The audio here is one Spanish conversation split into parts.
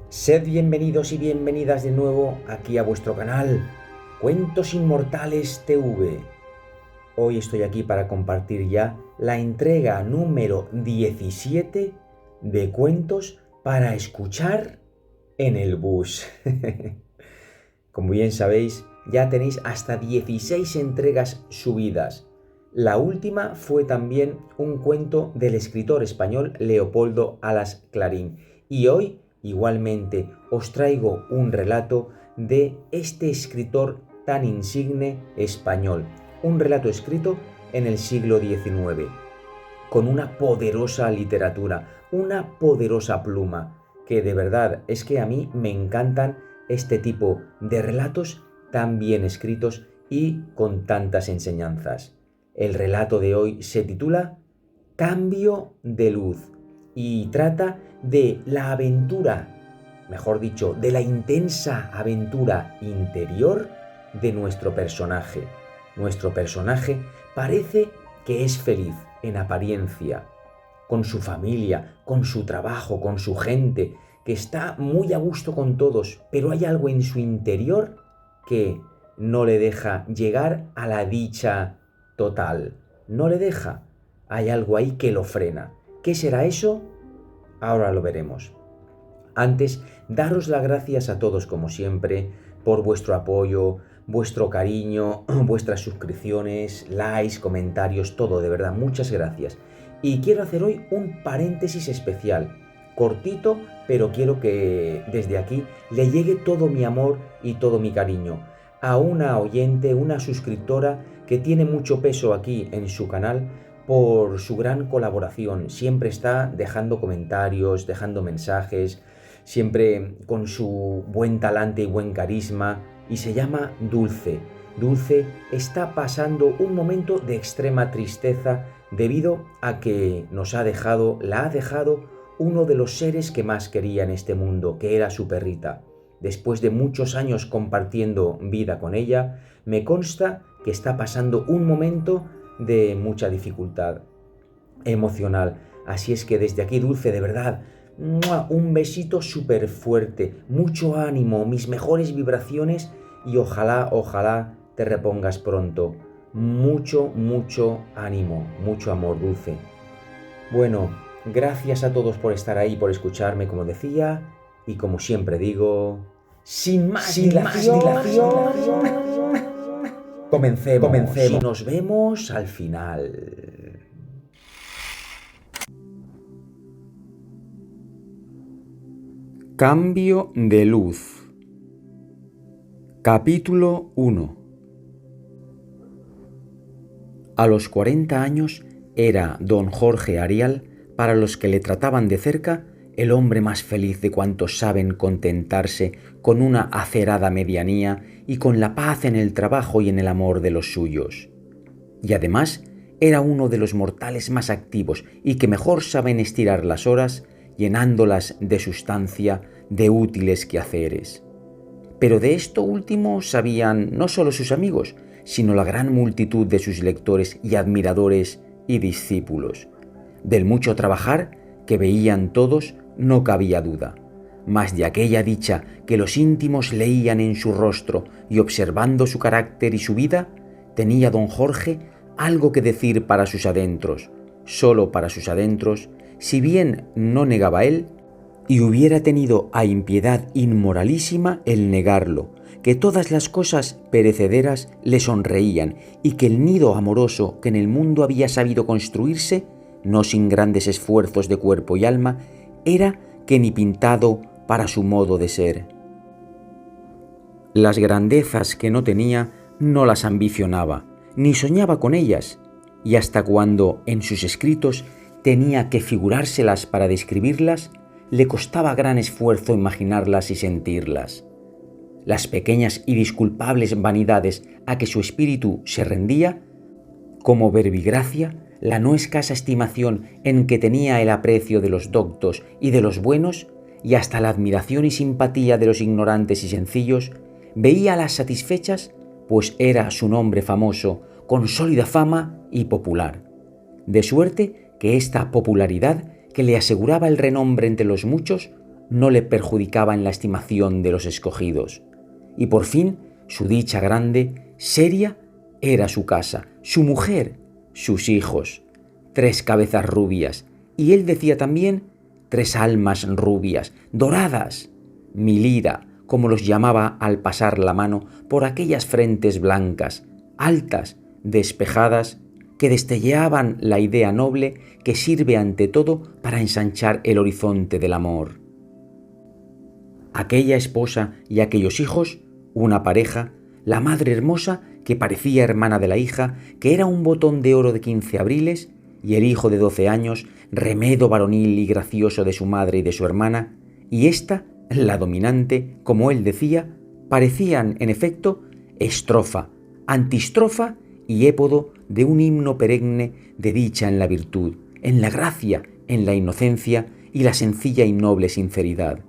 Sed bienvenidos y bienvenidas de nuevo aquí a vuestro canal, Cuentos Inmortales TV. Hoy estoy aquí para compartir ya la entrega número 17 de cuentos para escuchar en el bus. Como bien sabéis, ya tenéis hasta 16 entregas subidas. La última fue también un cuento del escritor español Leopoldo Alas Clarín. Y hoy, igualmente, os traigo un relato de este escritor tan insigne español. Un relato escrito en el siglo XIX, con una poderosa literatura, una poderosa pluma, que de verdad es que a mí me encantan este tipo de relatos tan bien escritos y con tantas enseñanzas. El relato de hoy se titula Cambio de luz y trata de la aventura, mejor dicho, de la intensa aventura interior de nuestro personaje. Nuestro personaje parece que es feliz en apariencia, con su familia, con su trabajo, con su gente, que está muy a gusto con todos, pero hay algo en su interior que no le deja llegar a la dicha total. No le deja. Hay algo ahí que lo frena. ¿Qué será eso? Ahora lo veremos. Antes, daros las gracias a todos como siempre por vuestro apoyo, vuestro cariño, vuestras suscripciones, likes, comentarios, todo, de verdad, muchas gracias. Y quiero hacer hoy un paréntesis especial, cortito, pero quiero que desde aquí le llegue todo mi amor y todo mi cariño a una oyente, una suscriptora que tiene mucho peso aquí en su canal por su gran colaboración. Siempre está dejando comentarios, dejando mensajes, siempre con su buen talante y buen carisma, y se llama Dulce. Dulce está pasando un momento de extrema tristeza debido a que la ha dejado uno de los seres que más quería en este mundo, que era su perrita. Después de muchos años compartiendo vida con ella, me consta que está pasando un momento de mucha dificultad emocional. Así es que desde aquí, Dulce, de verdad, un besito súper fuerte, mucho ánimo, mis mejores vibraciones y ojalá te repongas pronto. Mucho, mucho ánimo, mucho amor, Dulce. Bueno, gracias a todos por estar ahí, por escucharme, como decía, y como siempre digo, sin más dilación, comencemos y nos vemos al final. Cambio de luz. Capítulo 1. A los 40 años era don Jorge Arial, para los que le trataban de cerca, el hombre más feliz de cuantos saben contentarse con una acerada medianía y con la paz en el trabajo y en el amor de los suyos. Y además era uno de los mortales más activos y que mejor saben estirar las horas, llenándolas de sustancia, de útiles quehaceres. Pero de esto último sabían no solo sus amigos, sino la gran multitud de sus lectores y admiradores y discípulos. Del mucho trabajar que veían todos no cabía duda, mas de aquella dicha que los íntimos leían en su rostro y observando su carácter y su vida, tenía don Jorge algo que decir para sus adentros, solo para sus adentros, si bien no negaba él, y hubiera tenido a impiedad inmoralísima el negarlo, que todas las cosas perecederas le sonreían y que el nido amoroso que en el mundo había sabido construirse, no sin grandes esfuerzos de cuerpo y alma, era que ni pintado para su modo de ser. Las grandezas que no tenía no las ambicionaba, ni soñaba con ellas, y hasta cuando en sus escritos tenía que figurárselas para describirlas, le costaba gran esfuerzo imaginarlas y sentirlas. Las pequeñas y disculpables vanidades a que su espíritu se rendía, como verbigracia, la no escasa estimación en que tenía el aprecio de los doctos y de los buenos, y hasta la admiración y simpatía de los ignorantes y sencillos, veíalas satisfechas, pues era su nombre famoso, con sólida fama y popular. De suerte que esta popularidad, que le aseguraba el renombre entre los muchos, no le perjudicaba en la estimación de los escogidos. Y por fin, su dicha grande, seria, era su casa, su mujer, sus hijos, 3 cabezas rubias, y él decía también 3 almas rubias, doradas, milira, como los llamaba al pasar la mano por aquellas frentes blancas, altas, despejadas, que destelleaban la idea noble que sirve ante todo para ensanchar el horizonte del amor. Aquella esposa y aquellos hijos, una pareja, la madre hermosa que parecía hermana de la hija, que era un botón de oro de 15 abriles, y el hijo de 12 años, remedo varonil y gracioso de su madre y de su hermana, y ésta, la dominante, como él decía, parecían, en efecto, estrofa, antistrofa y épodo de un himno perenne de dicha en la virtud, en la gracia, en la inocencia y la sencilla y noble sinceridad.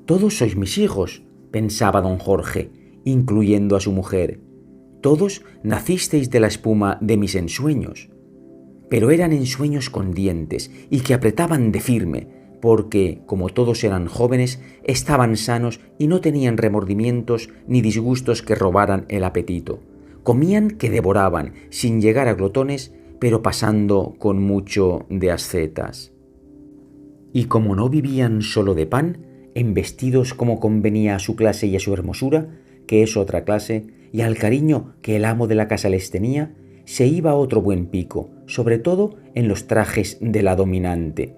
«Todos sois mis hijos», pensaba don Jorge, incluyendo a su mujer. «Todos nacisteis de la espuma de mis ensueños». Pero eran ensueños con dientes y que apretaban de firme, porque, como todos eran jóvenes, estaban sanos y no tenían remordimientos ni disgustos que robaran el apetito. Comían que devoraban, sin llegar a glotones, pero pasando con mucho de ascetas. Y como no vivían solo de pan, embestidos como convenía a su clase y a su hermosura, que es otra clase, y al cariño que el amo de la casa les tenía, se iba otro buen pico, sobre todo en los trajes de la dominante.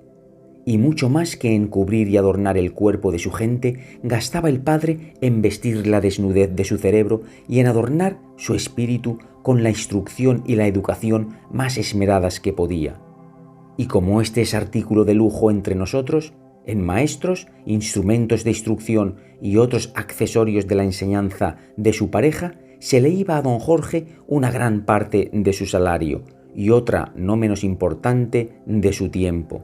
Y mucho más que en cubrir y adornar el cuerpo de su gente, gastaba el padre en vestir la desnudez de su cerebro y en adornar su espíritu con la instrucción y la educación más esmeradas que podía. Y como este es artículo de lujo entre nosotros, en maestros, instrumentos de instrucción y otros accesorios de la enseñanza de su pareja, se le iba a don Jorge una gran parte de su salario y otra, no menos importante, de su tiempo,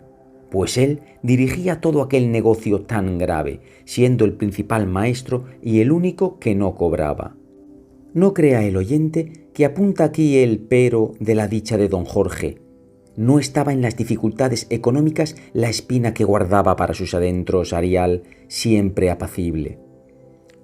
pues él dirigía todo aquel negocio tan grave, siendo el principal maestro y el único que no cobraba. No crea el oyente que apunta aquí el pero de la dicha de don Jorge. No estaba en las dificultades económicas la espina que guardaba para sus adentros Arial, siempre apacible.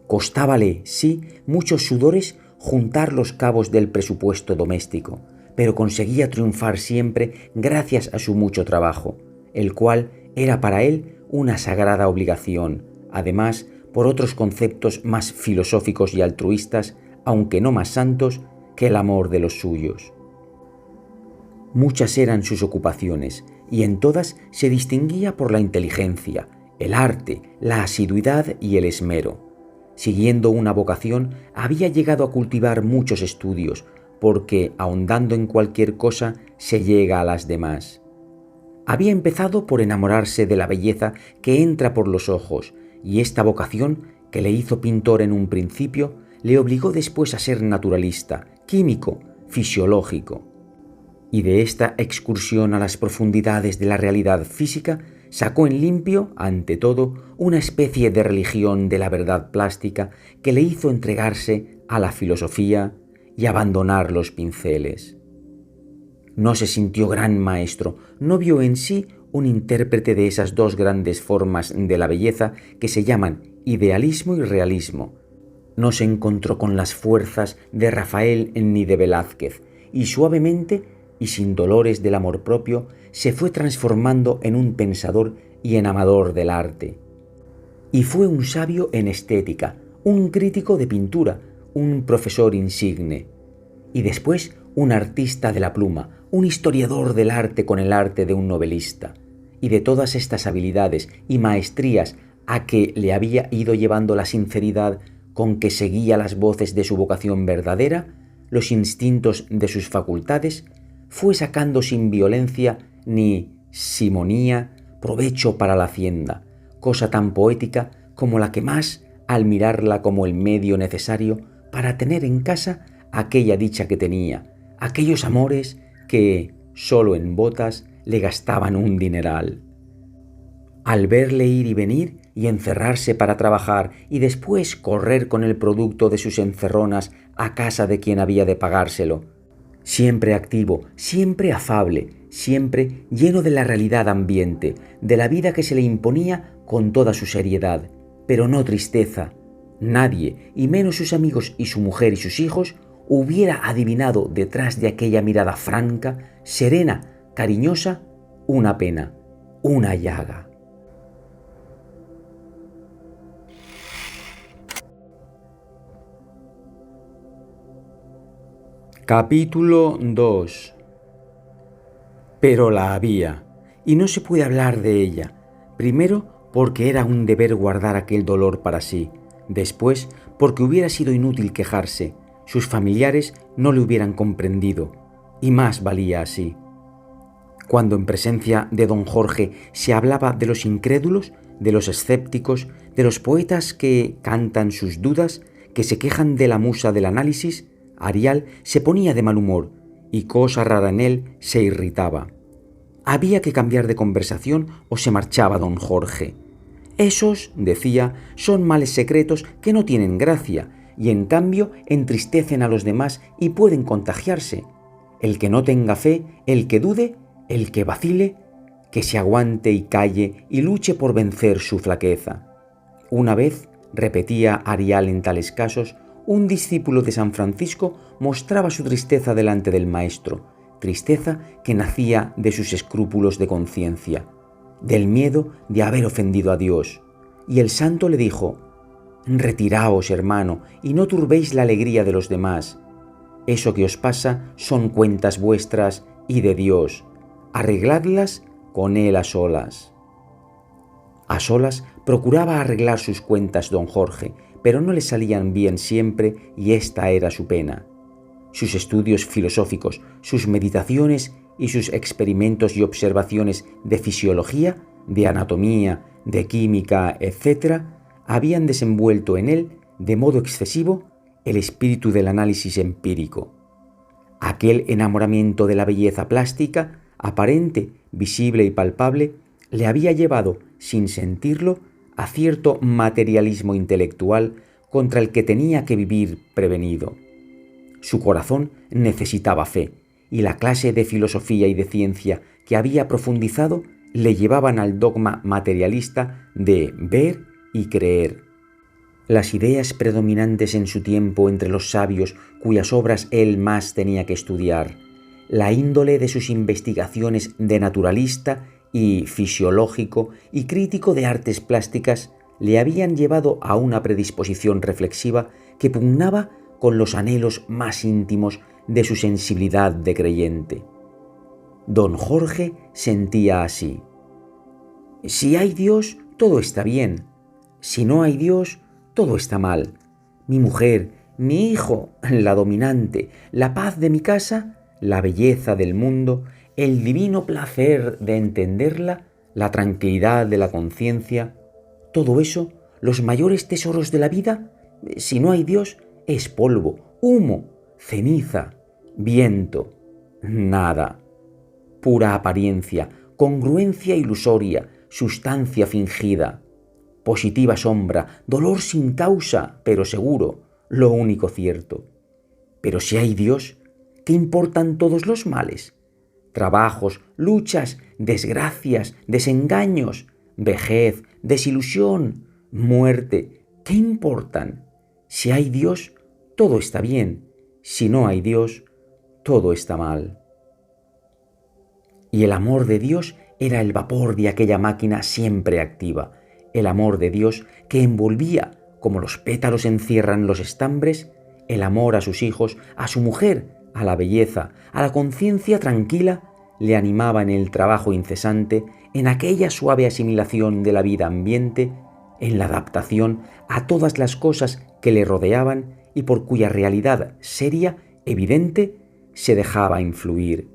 Costábale, sí, muchos sudores juntar los cabos del presupuesto doméstico, pero conseguía triunfar siempre gracias a su mucho trabajo, el cual era para él una sagrada obligación, además por otros conceptos más filosóficos y altruistas, aunque no más santos, que el amor de los suyos. Muchas eran sus ocupaciones, y en todas se distinguía por la inteligencia, el arte, la asiduidad y el esmero. Siguiendo una vocación, había llegado a cultivar muchos estudios, porque, ahondando en cualquier cosa, se llega a las demás. Había empezado por enamorarse de la belleza que entra por los ojos, y esta vocación, que le hizo pintor en un principio, le obligó después a ser naturalista, químico, fisiológico. Y de esta excursión a las profundidades de la realidad física, sacó en limpio, ante todo, una especie de religión de la verdad plástica que le hizo entregarse a la filosofía y abandonar los pinceles. No se sintió gran maestro, no vio en sí un intérprete de esas dos grandes formas de la belleza que se llaman idealismo y realismo. No se encontró con las fuerzas de Rafael ni de Velázquez, y suavemente y sin dolores del amor propio, se fue transformando en un pensador y en amador del arte. Y fue un sabio en estética, un crítico de pintura, un profesor insigne, y después un artista de la pluma, un historiador del arte con el arte de un novelista, y de todas estas habilidades y maestrías a que le había ido llevando la sinceridad con que seguía las voces de su vocación verdadera, los instintos de sus facultades, fue sacando sin violencia ni simonía provecho para la hacienda, cosa tan poética como la que más, al mirarla como el medio necesario para tener en casa aquella dicha que tenía, aquellos amores que, solo en botas, le gastaban un dineral. Al verle ir y venir y encerrarse para trabajar y después correr con el producto de sus encerronas a casa de quien había de pagárselo, Siempre activo, siempre afable, siempre lleno de la realidad ambiente, de la vida que se le imponía con toda su seriedad, pero no tristeza. Nadie, y menos sus amigos y su mujer y sus hijos, hubiera adivinado detrás de aquella mirada franca, serena, cariñosa, una pena, una llaga. Capítulo 2. Pero la había, y no se puede hablar de ella. Primero, porque era un deber guardar aquel dolor para sí. Después, porque hubiera sido inútil quejarse. Sus familiares no le hubieran comprendido. Y más valía así. Cuando en presencia de don Jorge se hablaba de los incrédulos, de los escépticos, de los poetas que cantan sus dudas, que se quejan de la musa del análisis, Arial se ponía de mal humor y, cosa rara en él, se irritaba. Había que cambiar de conversación o se marchaba don Jorge. Esos, decía, son males secretos que no tienen gracia y en cambio entristecen a los demás y pueden contagiarse. El que no tenga fe, el que dude, el que vacile, que se aguante y calle y luche por vencer su flaqueza. Una vez, repetía Arial en tales casos, un discípulo de San Francisco mostraba su tristeza delante del maestro, tristeza que nacía de sus escrúpulos de conciencia, del miedo de haber ofendido a Dios. Y el santo le dijo: «Retiraos, hermano, y no turbéis la alegría de los demás. Eso que os pasa son cuentas vuestras y de Dios. Arregladlas con Él a solas». A solas procuraba arreglar sus cuentas don Jorge, pero no le salían bien siempre y esta era su pena. Sus estudios filosóficos, sus meditaciones y sus experimentos y observaciones de fisiología, de anatomía, de química, etc., habían desenvuelto en él, de modo excesivo, el espíritu del análisis empírico. Aquel enamoramiento de la belleza plástica, aparente, visible y palpable, le había llevado, sin sentirlo, a cierto materialismo intelectual contra el que tenía que vivir prevenido. Su corazón necesitaba fe, y la clase de filosofía y de ciencia que había profundizado le llevaban al dogma materialista de ver y creer. Las ideas predominantes en su tiempo entre los sabios cuyas obras él más tenía que estudiar, la índole de sus investigaciones de naturalista y fisiológico y crítico de artes plásticas le habían llevado a una predisposición reflexiva que pugnaba con los anhelos más íntimos de su sensibilidad de creyente. Don Jorge sentía así: si hay Dios, todo está bien. Si no hay Dios, todo está mal. Mi mujer, mi hijo, la dominante, la paz de mi casa, la belleza del mundo, el divino placer de entenderla, la tranquilidad de la conciencia, todo eso, los mayores tesoros de la vida, si no hay Dios, es polvo, humo, ceniza, viento, nada, pura apariencia, congruencia ilusoria, sustancia fingida, positiva sombra, dolor sin causa, pero seguro, lo único cierto. Pero si hay Dios, ¿qué importan todos los males? Trabajos, luchas, desgracias, desengaños, vejez, desilusión, muerte, ¿qué importan? Si hay Dios, todo está bien. Si no hay Dios, todo está mal. Y el amor de Dios era el vapor de aquella máquina siempre activa, el amor de Dios que envolvía, como los pétalos encierran los estambres, el amor a sus hijos, a su mujer, a la belleza, a la conciencia tranquila, le animaba en el trabajo incesante, en aquella suave asimilación de la vida ambiente, en la adaptación a todas las cosas que le rodeaban y por cuya realidad seria, evidente, se dejaba influir.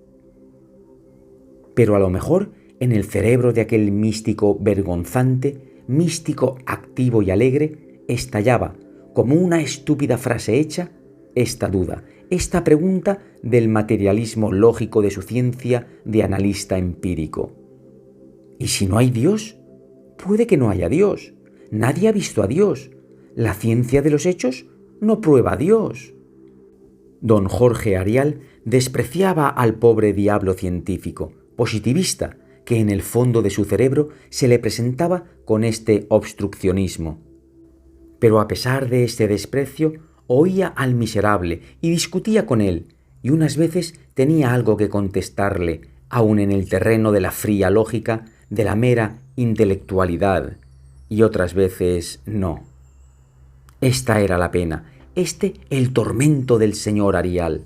Pero a lo mejor en el cerebro de aquel místico vergonzante, místico activo y alegre, estallaba, como una estúpida frase hecha, esta duda, esta pregunta del materialismo lógico de su ciencia de analista empírico. ¿Y si no hay Dios? Puede que no haya Dios. Nadie ha visto a Dios. La ciencia de los hechos no prueba a Dios. Don Jorge Arial despreciaba al pobre diablo científico, positivista, que en el fondo de su cerebro se le presentaba con este obstruccionismo. Pero a pesar de este desprecio, oía al miserable y discutía con él, y unas veces tenía algo que contestarle, aun en el terreno de la fría lógica, de la mera intelectualidad, y otras veces no. Esta era la pena, el tormento del señor Arial.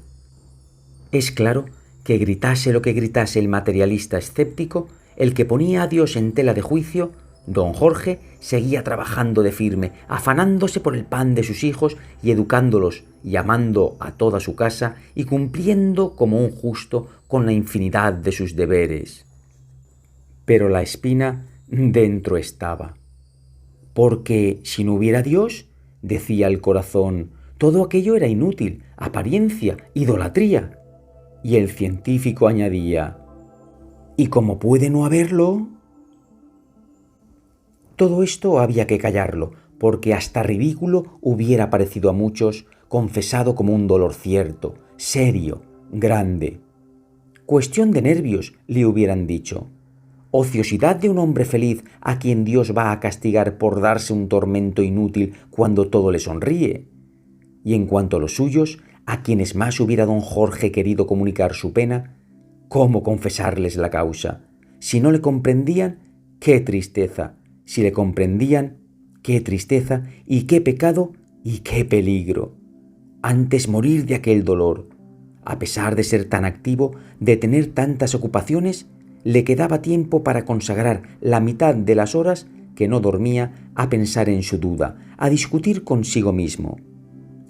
Es claro que gritase lo que gritase el materialista escéptico, el que ponía a Dios en tela de juicio, don Jorge seguía trabajando de firme, afanándose por el pan de sus hijos y educándolos, llamando a toda su casa y cumpliendo como un justo con la infinidad de sus deberes. Pero la espina dentro estaba. Porque si no hubiera Dios, decía el corazón, todo aquello era inútil, apariencia, idolatría. Y el científico añadía, ¿y cómo puede no haberlo? Todo esto había que callarlo, porque hasta ridículo hubiera parecido a muchos, confesado como un dolor cierto, serio, grande. Cuestión de nervios, le hubieran dicho. Ociosidad de un hombre feliz a quien Dios va a castigar por darse un tormento inútil cuando todo le sonríe. Y en cuanto a los suyos, a quienes más hubiera don Jorge querido comunicar su pena, ¿cómo confesarles la causa? Si no le comprendían, qué tristeza. Si le comprendían, qué tristeza y qué pecado y qué peligro. Antes morir de aquel dolor. A pesar de ser tan activo, de tener tantas ocupaciones, le quedaba tiempo para consagrar la mitad de las horas que no dormía a pensar en su duda, a discutir consigo mismo.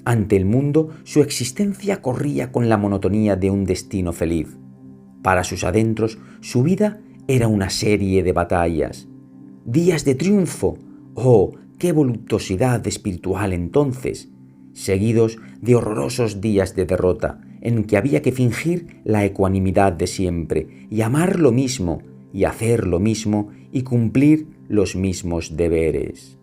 Ante el mundo, su existencia corría con la monotonía de un destino feliz. Para sus adentros, su vida era una serie de batallas. Días de triunfo, ¡oh, qué voluptuosidad espiritual entonces!, seguidos de horrorosos días de derrota, en que había que fingir la ecuanimidad de siempre, y amar lo mismo, y hacer lo mismo, y cumplir los mismos deberes.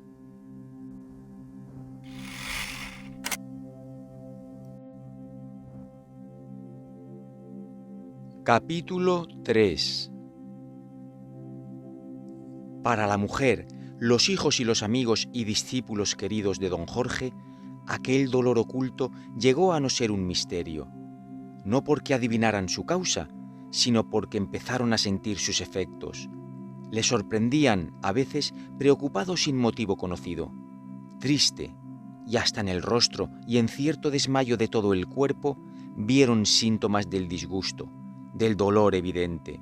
Capítulo 3. Para la mujer, los hijos y los amigos y discípulos queridos de don Jorge, aquel dolor oculto llegó a no ser un misterio, no porque adivinaran su causa, sino porque empezaron a sentir sus efectos. Le sorprendían, a veces, preocupado sin motivo conocido, triste, y hasta en el rostro y en cierto desmayo de todo el cuerpo vieron síntomas del disgusto, del dolor evidente.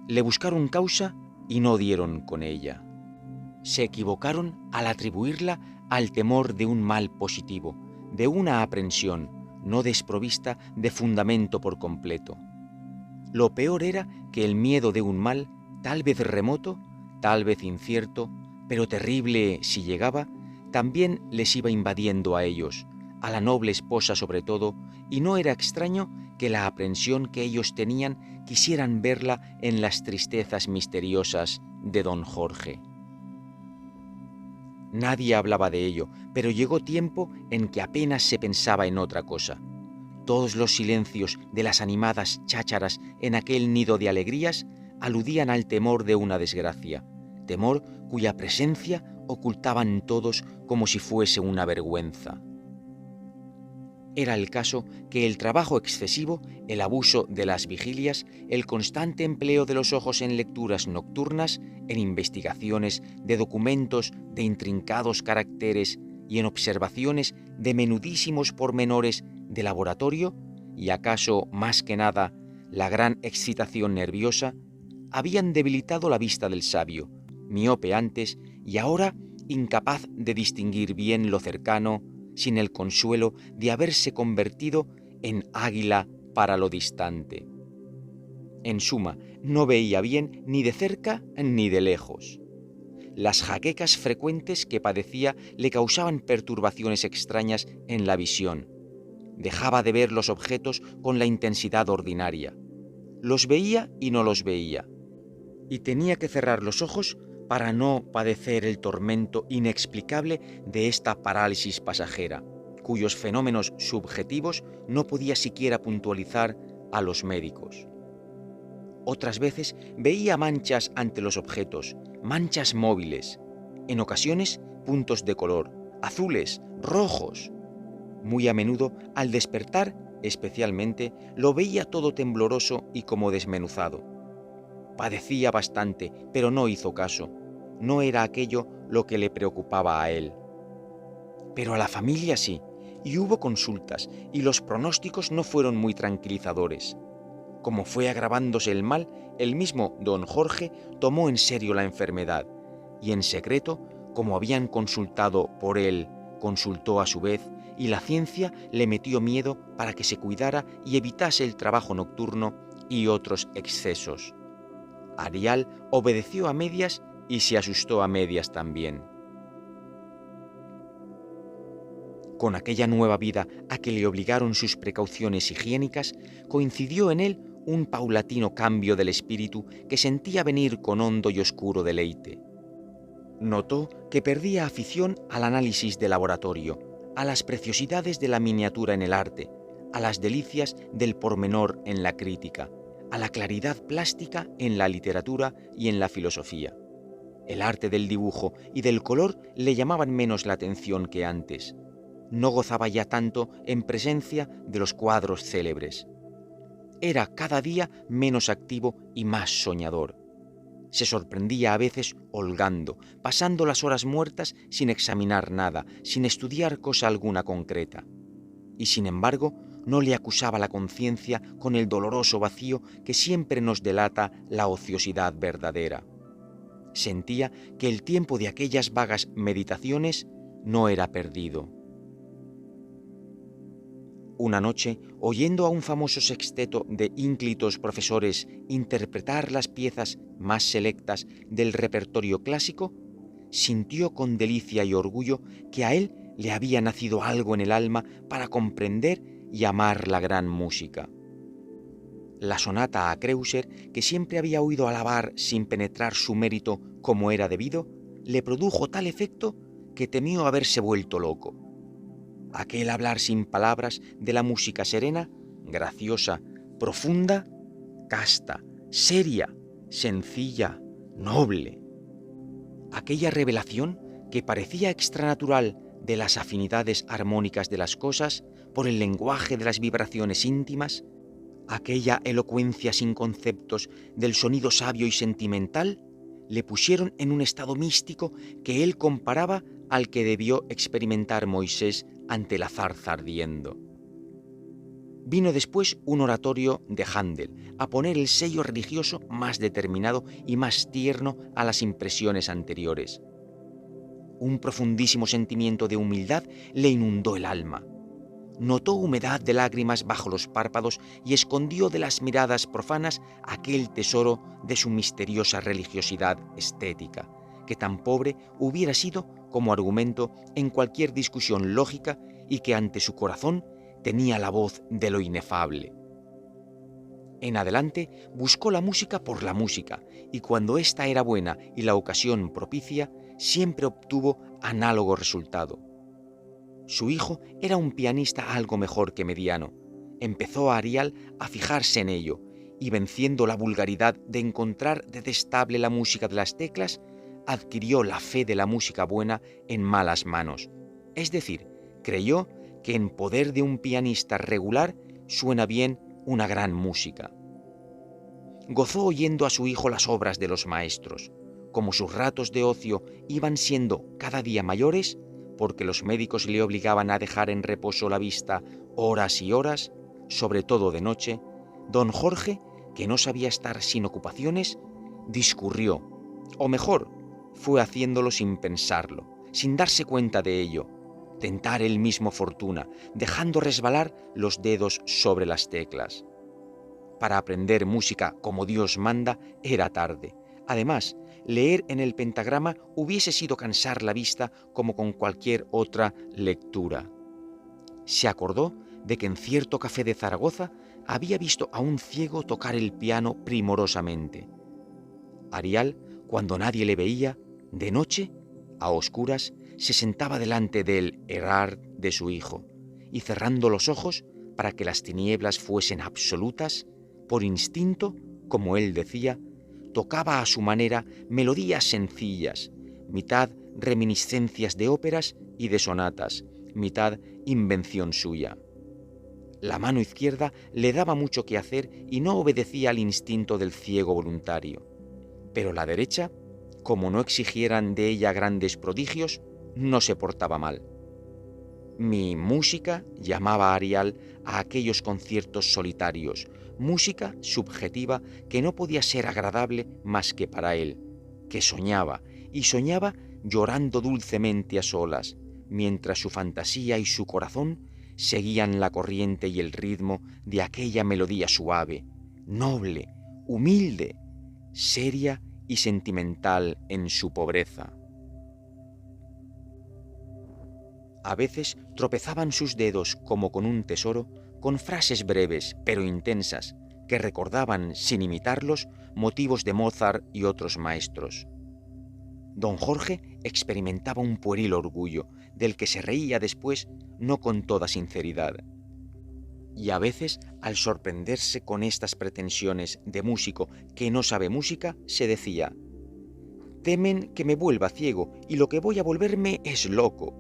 Le buscaron causa y no dieron con ella. Se equivocaron al atribuirla al temor de un mal positivo, de una aprensión no desprovista de fundamento por completo. Lo peor era que el miedo de un mal, tal vez remoto, tal vez incierto, pero terrible si llegaba, también les iba invadiendo a ellos, a la noble esposa sobre todo, y no era extraño que la aprensión que ellos tenían quisieran verla en las tristezas misteriosas de don Jorge. Nadie hablaba de ello, pero llegó tiempo en que apenas se pensaba en otra cosa. Todos los silencios de las animadas chácharas en aquel nido de alegrías aludían al temor de una desgracia, temor cuya presencia ocultaban todos como si fuese una vergüenza. Era el caso que el trabajo excesivo, el abuso de las vigilias, el constante empleo de los ojos en lecturas nocturnas, en investigaciones de documentos de intrincados caracteres y en observaciones de menudísimos pormenores de laboratorio, y acaso más que nada la gran excitación nerviosa, habían debilitado la vista del sabio, miope antes y ahora incapaz de distinguir bien lo cercano, sin el consuelo de haberse convertido en águila para lo distante. En suma, no veía bien ni de cerca ni de lejos. Las jaquecas frecuentes que padecía le causaban perturbaciones extrañas en la visión. Dejaba de ver los objetos con la intensidad ordinaria. Los veía y no los veía. Y tenía que cerrar los ojos para no padecer el tormento inexplicable de esta parálisis pasajera. cuyos fenómenos subjetivos no podía siquiera puntualizar a los médicos. Otras veces veía manchas ante los objetos, manchas móviles, en ocasiones puntos de color, azules, rojos. Muy a menudo, al despertar, especialmente, lo veía todo tembloroso y como desmenuzado. Padecía bastante, pero no hizo caso. No era aquello lo que le preocupaba a él. Pero a la familia sí, y hubo consultas, y los pronósticos no fueron muy tranquilizadores. Como fue agravándose el mal, el mismo don Jorge tomó en serio la enfermedad, y en secreto, como habían consultado por él, consultó a su vez, y la ciencia le metió miedo para que se cuidara y evitase el trabajo nocturno y otros excesos. Arial obedeció a medias y se asustó a medias también. Con aquella nueva vida a que le obligaron sus precauciones higiénicas, coincidió en él un paulatino cambio del espíritu que sentía venir con hondo y oscuro deleite. Notó que perdía afición al análisis de laboratorio, a las preciosidades de la miniatura en el arte, a las delicias del pormenor en la crítica, a la claridad plástica en la literatura y en la filosofía. El arte del dibujo y del color le llamaban menos la atención que antes. No gozaba ya tanto en presencia de los cuadros célebres. Era cada día menos activo y más soñador. Se sorprendía a veces holgando, pasando las horas muertas sin examinar nada, sin estudiar cosa alguna concreta. Y sin embargo, no le acusaba la conciencia con el doloroso vacío que siempre nos delata la ociosidad verdadera. Sentía que el tiempo de aquellas vagas meditaciones no era perdido. Una noche, oyendo a un famoso sexteto de ínclitos profesores interpretar las piezas más selectas del repertorio clásico, sintió con delicia y orgullo que a él le había nacido algo en el alma para comprender y amar la gran música. La sonata a Kreuser, que siempre había oído alabar sin penetrar su mérito como era debido, le produjo tal efecto que temió haberse vuelto loco. Aquel hablar sin palabras de la música serena, graciosa, profunda, casta, seria, sencilla, noble. Aquella revelación que parecía extranatural de las afinidades armónicas de las cosas por el lenguaje de las vibraciones íntimas, aquella elocuencia sin conceptos del sonido sabio y sentimental, le pusieron en un estado místico que él comparaba al que debió experimentar Moisés ante la zarza ardiendo. Vino después un oratorio de Händel a poner el sello religioso más determinado y más tierno a las impresiones anteriores. Un profundísimo sentimiento de humildad le inundó el alma. Notó humedad de lágrimas bajo los párpados y escondió de las miradas profanas aquel tesoro de su misteriosa religiosidad estética, que tan pobre hubiera sido como argumento en cualquier discusión lógica y que ante su corazón tenía la voz de lo inefable. En adelante buscó la música por la música, y cuando ésta era buena y la ocasión propicia, siempre obtuvo análogo resultado. Su hijo era un pianista algo mejor que mediano. Empezó a Arial a fijarse en ello, y venciendo la vulgaridad de encontrar detestable la música de las teclas, adquirió la fe de la música buena en malas manos. Es decir, creyó que en poder de un pianista regular suena bien una gran música. Gozó oyendo a su hijo las obras de los maestros. Como sus ratos de ocio iban siendo cada día mayores, porque los médicos le obligaban a dejar en reposo la vista horas y horas, sobre todo de noche, don Jorge, que no sabía estar sin ocupaciones, discurrió, o mejor, fue haciéndolo sin pensarlo, sin darse cuenta de ello, tentar él mismo fortuna, dejando resbalar los dedos sobre las teclas. Para aprender música como Dios manda era tarde. Además, leer en el pentagrama hubiese sido cansar la vista como con cualquier otra lectura. Se acordó de que en cierto café de Zaragoza había visto a un ciego tocar el piano primorosamente. Arial, cuando nadie le veía, de noche, a oscuras, se sentaba delante del Erard de su hijo, y cerrando los ojos para que las tinieblas fuesen absolutas, por instinto, como él decía, tocaba a su manera melodías sencillas, mitad reminiscencias de óperas y de sonatas, mitad invención suya. La mano izquierda le daba mucho que hacer y no obedecía al instinto del ciego voluntario, pero la derecha, como no exigieran de ella grandes prodigios, no se portaba mal. Mi música llamaba a Arial a aquellos conciertos solitarios, música subjetiva que no podía ser agradable más que para él, que soñaba, y soñaba llorando dulcemente a solas, mientras su fantasía y su corazón seguían la corriente y el ritmo de aquella melodía suave, noble, humilde, seria y sentimental en su pobreza. A veces tropezaban sus dedos como con un tesoro, con frases breves pero intensas, que recordaban, sin imitarlos, motivos de Mozart y otros maestros. Don Jorge experimentaba un pueril orgullo, del que se reía después no con toda sinceridad. Y a veces, al sorprenderse con estas pretensiones de músico que no sabe música, se decía: «Temen que me vuelva ciego, y lo que voy a volverme es loco».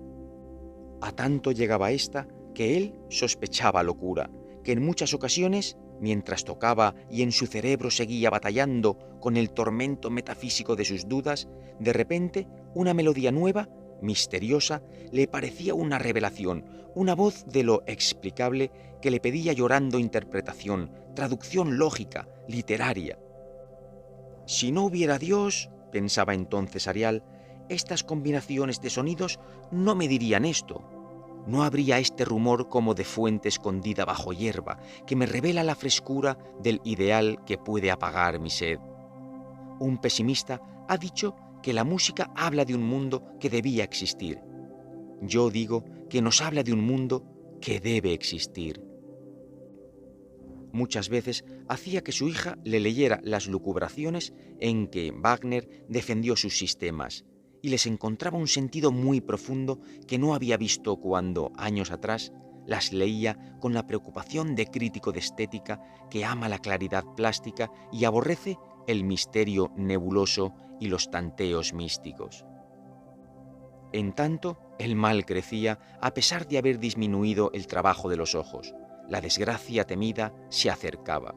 A tanto llegaba esta que él sospechaba locura, que en muchas ocasiones, mientras tocaba y en su cerebro seguía batallando con el tormento metafísico de sus dudas, de repente una melodía nueva, misteriosa, le parecía una revelación, una voz de lo explicable que le pedía llorando interpretación, traducción lógica, literaria. Si no hubiera Dios, pensaba entonces Arial, estas combinaciones de sonidos no me dirían esto. No habría este rumor como de fuente escondida bajo hierba, que me revela la frescura del ideal que puede apagar mi sed. Un pesimista ha dicho que la música habla de un mundo que debía existir. Yo digo que nos habla de un mundo que debe existir. Muchas veces hacía que su hija le leyera las lucubraciones en que Wagner defendió sus sistemas, y les encontraba un sentido muy profundo que no había visto cuando, años atrás, las leía con la preocupación de crítico de estética que ama la claridad plástica y aborrece el misterio nebuloso y los tanteos místicos. En tanto, el mal crecía a pesar de haber disminuido el trabajo de los ojos. La desgracia temida se acercaba.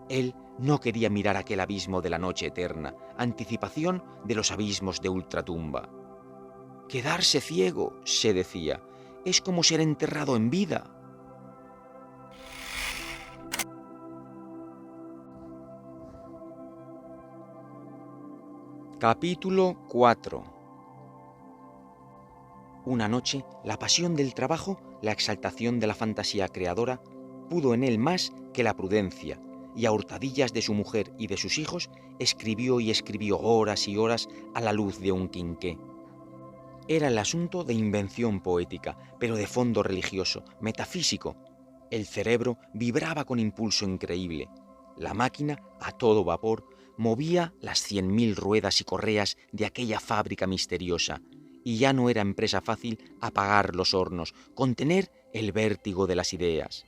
Él no quería mirar aquel abismo de la noche eterna, anticipación de los abismos de ultratumba. Quedarse ciego, se decía, es como ser enterrado en vida. Capítulo 4. Una noche, la pasión del trabajo, la exaltación de la fantasía creadora, pudo en él más que la prudencia, y a hurtadillas de su mujer y de sus hijos escribió y escribió horas y horas a la luz de un quinqué. Era el asunto de invención poética, pero de fondo religioso, metafísico. El cerebro vibraba con impulso increíble. La máquina, a todo vapor, movía las 100.000 ruedas y correas de aquella fábrica misteriosa, y ya no era empresa fácil apagar los hornos, contener el vértigo de las ideas.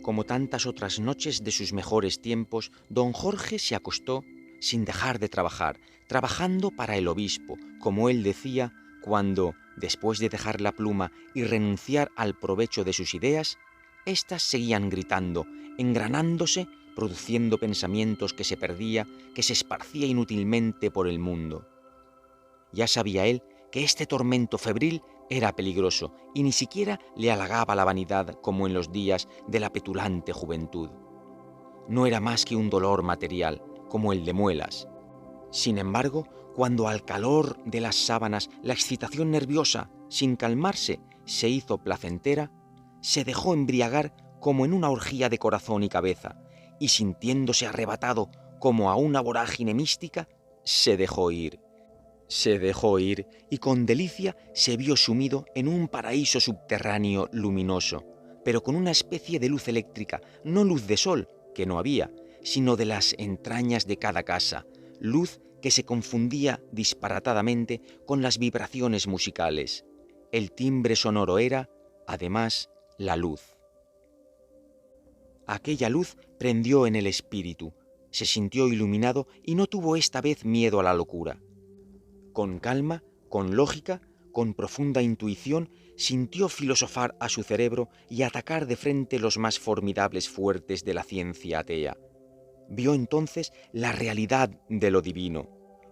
Como tantas otras noches de sus mejores tiempos, don Jorge se acostó sin dejar de trabajar, trabajando para el obispo, como él decía, cuando, después de dejar la pluma y renunciar al provecho de sus ideas, éstas seguían gritando, engranándose, produciendo pensamientos que se perdía, que se esparcía inútilmente por el mundo. Ya sabía él que este tormento febril era peligroso y ni siquiera le halagaba la vanidad como en los días de la petulante juventud. No era más que un dolor material, como el de muelas. Sin embargo, cuando al calor de las sábanas la excitación nerviosa, sin calmarse, se hizo placentera, se dejó embriagar como en una orgía de corazón y cabeza, y sintiéndose arrebatado como a una vorágine mística, se dejó ir. Se dejó ir y con delicia se vio sumido en un paraíso subterráneo luminoso, pero con una especie de luz eléctrica, no luz de sol, que no había, sino de las entrañas de cada casa, luz que se confundía disparatadamente con las vibraciones musicales. El timbre sonoro era además la luz. Aquella luz prendió en el espíritu, se sintió iluminado y no tuvo esta vez miedo a la locura. Con calma, con lógica, con profunda intuición, sintió filosofar a su cerebro y atacar de frente los más formidables fuertes de la ciencia atea. Vio entonces la realidad de lo divino,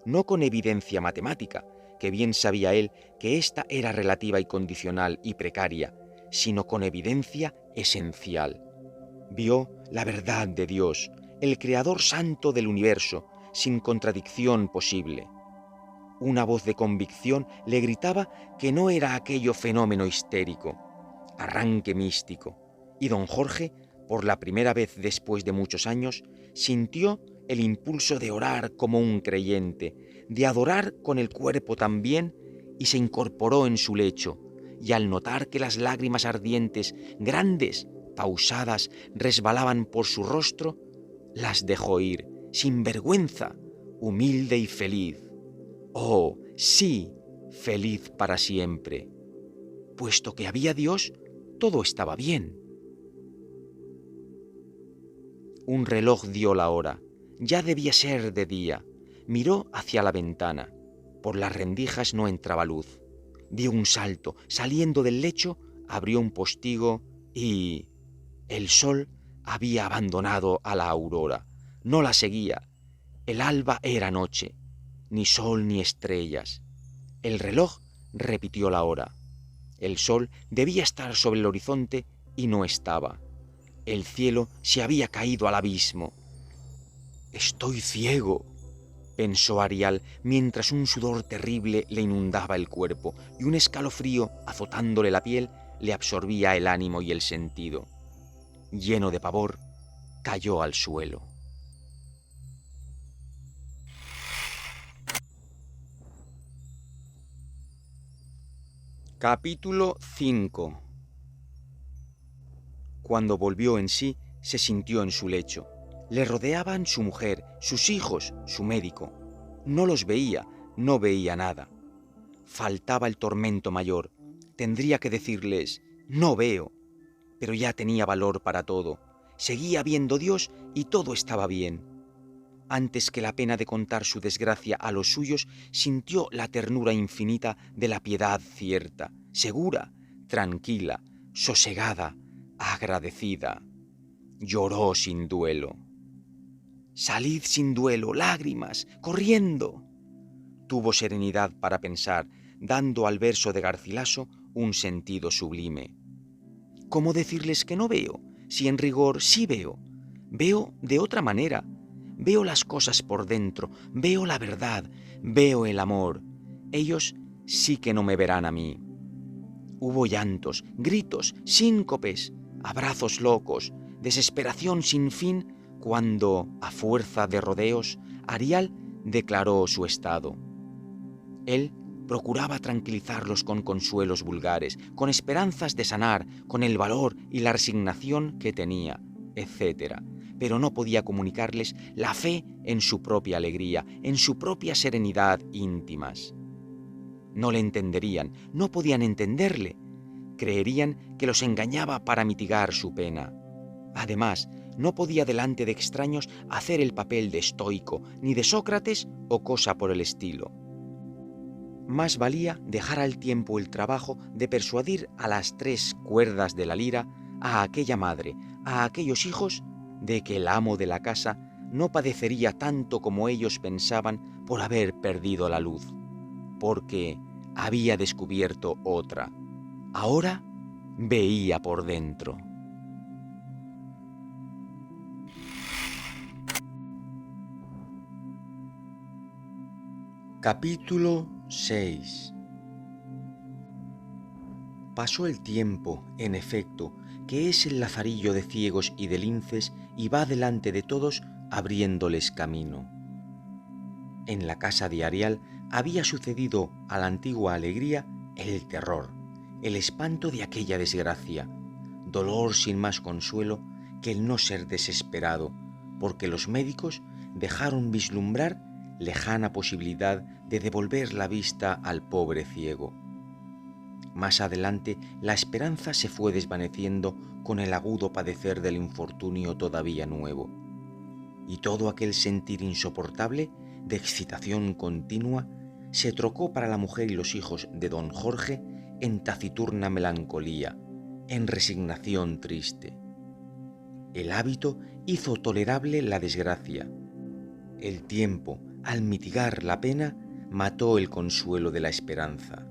no con evidencia matemática, que bien sabía él que ésta era relativa y condicional y precaria, sino con evidencia esencial. Vio la verdad de Dios, el Creador santo del universo, sin contradicción posible. Una voz de convicción le gritaba que no era aquello fenómeno histérico, arranque místico, y don Jorge, por la primera vez después de muchos años, sintió el impulso de orar como un creyente, de adorar con el cuerpo también, y se incorporó en su lecho, y al notar que las lágrimas ardientes, grandes, pausadas, resbalaban por su rostro, las dejó ir, sin vergüenza, humilde y feliz. Oh, sí, feliz para siempre. Puesto que había Dios, todo estaba bien. Un reloj dio la hora. Ya debía ser de día. Miró hacia la ventana. Por las rendijas no entraba luz. Dio un salto. Saliendo del lecho, abrió un postigo y... el sol había abandonado a la aurora. No la seguía. El alba era noche. Ni sol ni estrellas. El reloj repitió la hora. El sol debía estar sobre el horizonte y no estaba. El cielo se había caído al abismo. «Estoy ciego», pensó Arial mientras un sudor terrible le inundaba el cuerpo y un escalofrío azotándole la piel le absorbía el ánimo y el sentido. Lleno de pavor, cayó al suelo. Capítulo 5. Cuando volvió en sí, se sintió en su lecho. Le rodeaban su mujer, sus hijos, su médico. No los veía, no veía nada. Faltaba el tormento mayor. Tendría que decirles, no veo. Pero ya tenía valor para todo. Seguía viendo Dios y todo estaba bien. Antes que la pena de contar su desgracia a los suyos, sintió la ternura infinita de la piedad cierta, segura, tranquila, sosegada, agradecida. Lloró sin duelo. «Salid sin duelo, lágrimas, corriendo». Tuvo serenidad para pensar, dando al verso de Garcilaso un sentido sublime. ¿Cómo decirles que no veo, si en rigor sí veo? Veo de otra manera. Veo las cosas por dentro, veo la verdad, veo el amor. Ellos sí que no me verán a mí. Hubo llantos, gritos, síncopes, abrazos locos, desesperación sin fin, cuando, a fuerza de rodeos, Arial declaró su estado. Él procuraba tranquilizarlos con consuelos vulgares, con esperanzas de sanar, con el valor y la resignación que tenía, etc., pero no podía comunicarles la fe en su propia alegría, en su propia serenidad íntimas. No le entenderían, no podían entenderle. Creerían que los engañaba para mitigar su pena. Además, no podía delante de extraños hacer el papel de estoico, ni de Sócrates o cosa por el estilo. Más valía dejar al tiempo el trabajo de persuadir a las tres cuerdas de la lira, a aquella madre, a aquellos hijos, de que el amo de la casa no padecería tanto como ellos pensaban por haber perdido la luz, porque había descubierto otra. Ahora veía por dentro. Capítulo 6. Pasó el tiempo, en efecto, que es el lazarillo de ciegos y de linces y va delante de todos abriéndoles camino. En la casa de Arial había sucedido a la antigua alegría el terror, el espanto de aquella desgracia, dolor sin más consuelo que el no ser desesperado, porque los médicos dejaron vislumbrar lejana posibilidad de devolver la vista al pobre ciego. Más adelante, la esperanza se fue desvaneciendo con el agudo padecer del infortunio todavía nuevo. Y todo aquel sentir insoportable, de excitación continua, se trocó para la mujer y los hijos de don Jorge en taciturna melancolía, en resignación triste. El hábito hizo tolerable la desgracia. El tiempo, al mitigar la pena, mató el consuelo de la esperanza.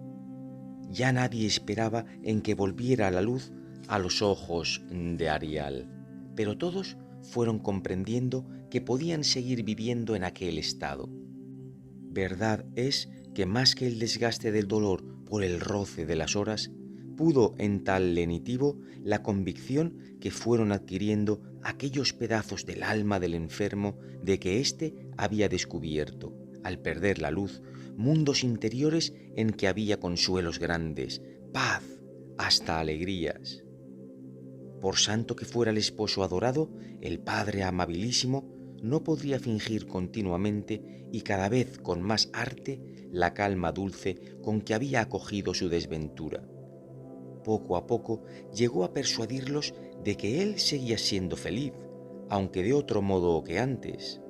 Ya nadie esperaba en que volviera la luz a los ojos de Arial, pero todos fueron comprendiendo que podían seguir viviendo en aquel estado. Verdad es que más que el desgaste del dolor por el roce de las horas, pudo en tal lenitivo la convicción que fueron adquiriendo aquellos pedazos del alma del enfermo de que éste había descubierto, al perder la luz, mundos interiores en que había consuelos grandes, paz, hasta alegrías. Por santo que fuera el esposo adorado, el Padre amabilísimo no podría fingir continuamente y cada vez con más arte la calma dulce con que había acogido su desventura. Poco a poco llegó a persuadirlos de que él seguía siendo feliz, aunque de otro modo que antes.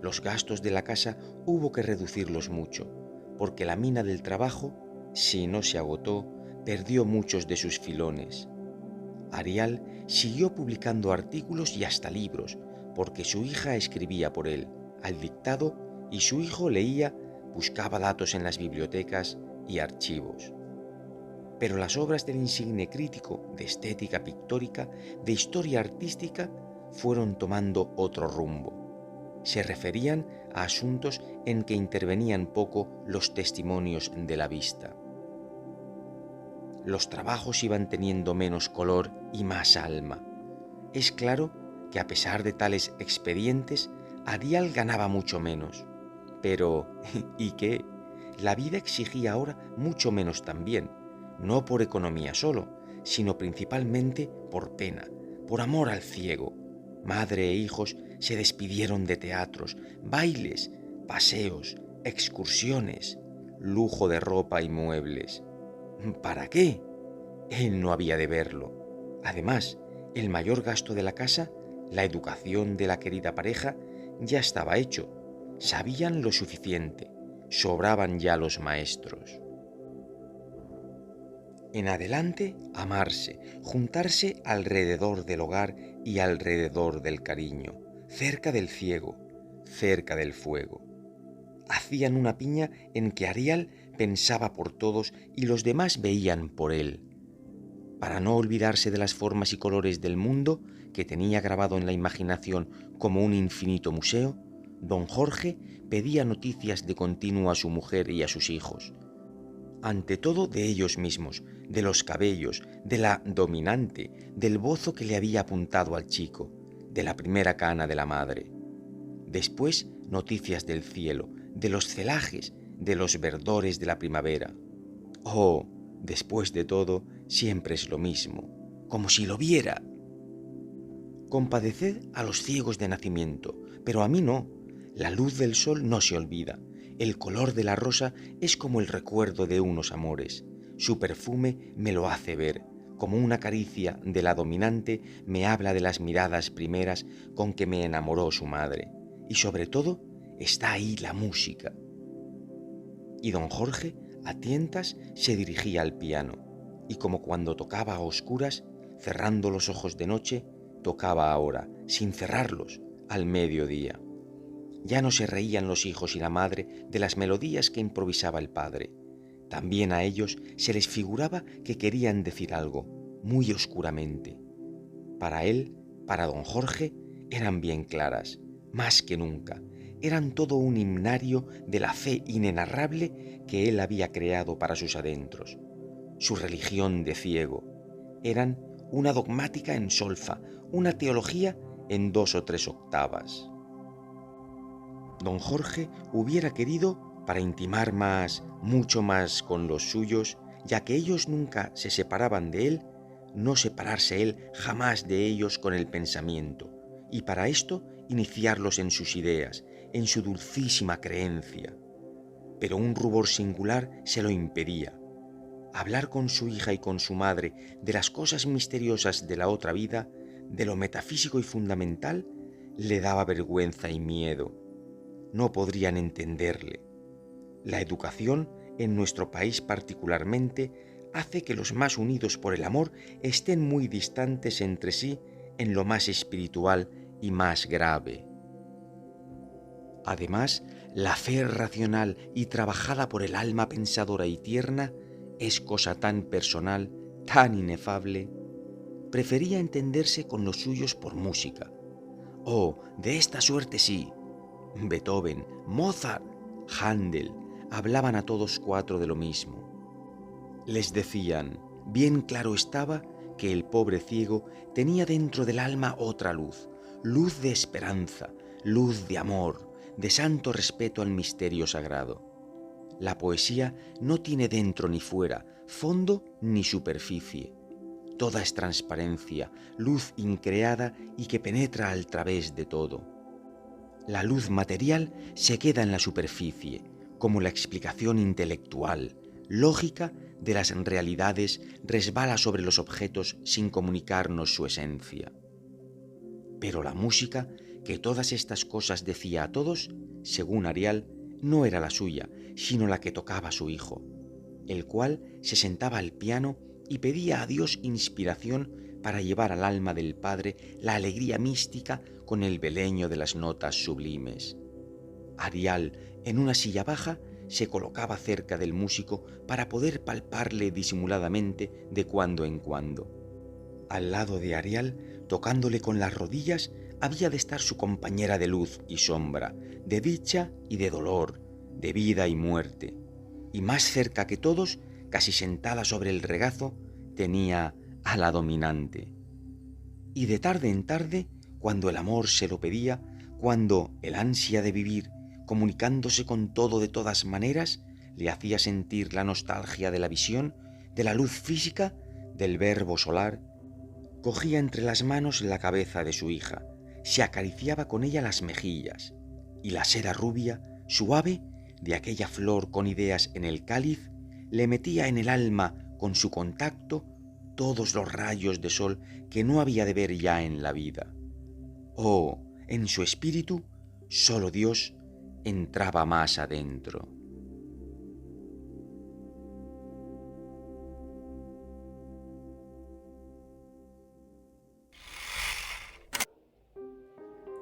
Los gastos de la casa hubo que reducirlos mucho, porque la mina del trabajo, si no se agotó, perdió muchos de sus filones. Arial siguió publicando artículos y hasta libros, porque su hija escribía por él, al dictado, y su hijo leía, buscaba datos en las bibliotecas y archivos. Pero las obras del insigne crítico de estética pictórica, de historia artística, fueron tomando otro rumbo. Se referían a asuntos en que intervenían poco los testimonios de la vista. Los trabajos iban teniendo menos color y más alma. Es claro que a pesar de tales expedientes, Arial ganaba mucho menos. Pero, ¿y qué? La vida exigía ahora mucho menos también, no por economía solo, sino principalmente por pena, por amor al ciego. Madre e hijos se despidieron de teatros, bailes, paseos, excursiones, lujo de ropa y muebles. ¿Para qué? Él no había de verlo. Además, el mayor gasto de la casa, la educación de la querida pareja, ya estaba hecho. Sabían lo suficiente, sobraban ya los maestros. En adelante, amarse, juntarse alrededor del hogar y alrededor del cariño, cerca del ciego, cerca del fuego. Hacían una piña en que Arial pensaba por todos y los demás veían por él. Para no olvidarse de las formas y colores del mundo que tenía grabado en la imaginación como un infinito museo, don Jorge pedía noticias de continuo a su mujer y a sus hijos. Ante todo de ellos mismos, de los cabellos, de la dominante, del bozo que le había apuntado al chico, de la primera cana de la madre. Después, noticias del cielo, de los celajes, de los verdores de la primavera. Oh, después de todo, siempre es lo mismo, como si lo viera. Compadeced a los ciegos de nacimiento, pero a mí no. La luz del sol no se olvida. El color de la rosa es como el recuerdo de unos amores. Su perfume me lo hace ver, como una caricia de la dominante me habla de las miradas primeras con que me enamoró su madre. Y sobre todo, está ahí la música. Y don Jorge, a tientas, se dirigía al piano, y como cuando tocaba a oscuras, cerrando los ojos de noche, tocaba ahora, sin cerrarlos, al mediodía. Ya no se reían los hijos y la madre de las melodías que improvisaba el padre. También a ellos se les figuraba que querían decir algo, muy oscuramente. Para él, para don Jorge, eran bien claras, más que nunca. Eran todo un himnario de la fe inenarrable que él había creado para sus adentros. Su religión de ciego. Eran una dogmática en solfa, una teología en 2 o 3 octavas. Don Jorge hubiera querido, para intimar más, mucho más con los suyos, ya que ellos nunca se separaban de él, no separarse él jamás de ellos con el pensamiento, y para esto iniciarlos en sus ideas, en su dulcísima creencia. Pero un rubor singular se lo impedía. Hablar con su hija y con su madre de las cosas misteriosas de la otra vida, de lo metafísico y fundamental, le daba vergüenza y miedo. No podrían entenderle. La educación, en nuestro país particularmente, hace que los más unidos por el amor estén muy distantes entre sí en lo más espiritual y más grave. Además, la fe racional y trabajada por el alma pensadora y tierna es cosa tan personal, tan inefable. Prefería entenderse con los suyos por música. Oh, de esta suerte sí. Beethoven, Mozart, Händel hablaban a todos cuatro de lo mismo. Les decían, bien claro estaba que el pobre ciego tenía dentro del alma otra luz, luz de esperanza, luz de amor, de santo respeto al misterio sagrado. La poesía no tiene dentro ni fuera, fondo ni superficie. Toda es transparencia, luz increada y que penetra al través de todo. La luz material se queda en la superficie, como la explicación intelectual, lógica de las realidades resbala sobre los objetos sin comunicarnos su esencia. Pero la música, que todas estas cosas decía a todos, según Arial, no era la suya, sino la que tocaba su hijo, el cual se sentaba al piano y pedía a Dios inspiración para llevar al alma del padre la alegría mística con el beleño de las notas sublimes. Arial, en una silla baja, se colocaba cerca del músico para poder palparle disimuladamente de cuando en cuando. Al lado de Arial, tocándole con las rodillas, había de estar su compañera de luz y sombra, de dicha y de dolor, de vida y muerte. Y más cerca que todos, casi sentada sobre el regazo, tenía a la dominante. Y de tarde en tarde, cuando el amor se lo pedía, cuando el ansia de vivir, comunicándose con todo de todas maneras, le hacía sentir la nostalgia de la visión, de la luz física, del verbo solar, cogía entre las manos la cabeza de su hija, se acariciaba con ella las mejillas, y la seda rubia, suave, de aquella flor con ideas en el cáliz, le metía en el alma con su contacto todos los rayos de sol que no había de ver ya en la vida. Oh, en su espíritu, solo Dios entraba más adentro.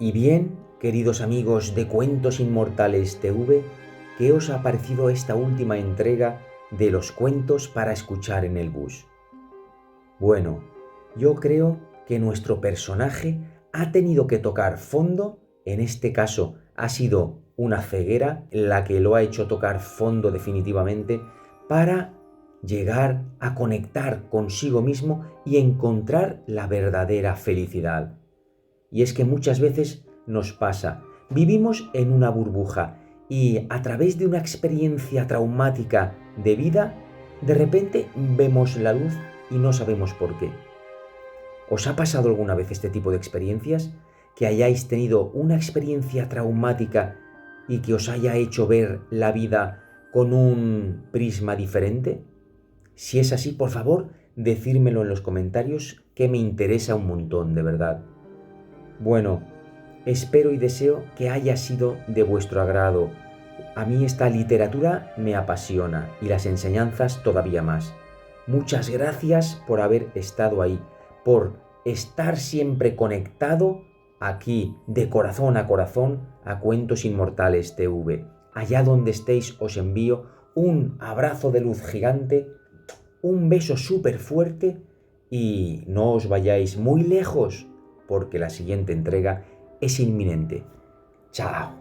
Y bien, queridos amigos de Cuentos Inmortales TV, ¿qué os ha parecido esta última entrega de los cuentos para escuchar en el bus? Bueno, yo creo que nuestro personaje ha tenido que tocar fondo, en este caso ha sido una ceguera la que lo ha hecho tocar fondo definitivamente, para llegar a conectar consigo mismo y encontrar la verdadera felicidad. Y es que muchas veces nos pasa, vivimos en una burbuja y a través de una experiencia traumática de vida, de repente vemos la luz y no sabemos por qué. ¿Os ha pasado alguna vez este tipo de experiencias? Que hayáis tenido una experiencia traumática y que os haya hecho ver la vida con un prisma diferente. Si es así, por favor, decírmelo en los comentarios, que me interesa un montón, de verdad. Bueno, espero y deseo que haya sido de vuestro agrado. A mí esta literatura me apasiona y las enseñanzas todavía más. Muchas gracias por haber estado ahí, por estar siempre conectado aquí, de corazón a Cuentos Inmortales TV. Allá donde estéis os envío un abrazo de luz gigante, un beso súper fuerte y no os vayáis muy lejos, porque la siguiente entrega es inminente. ¡Chao!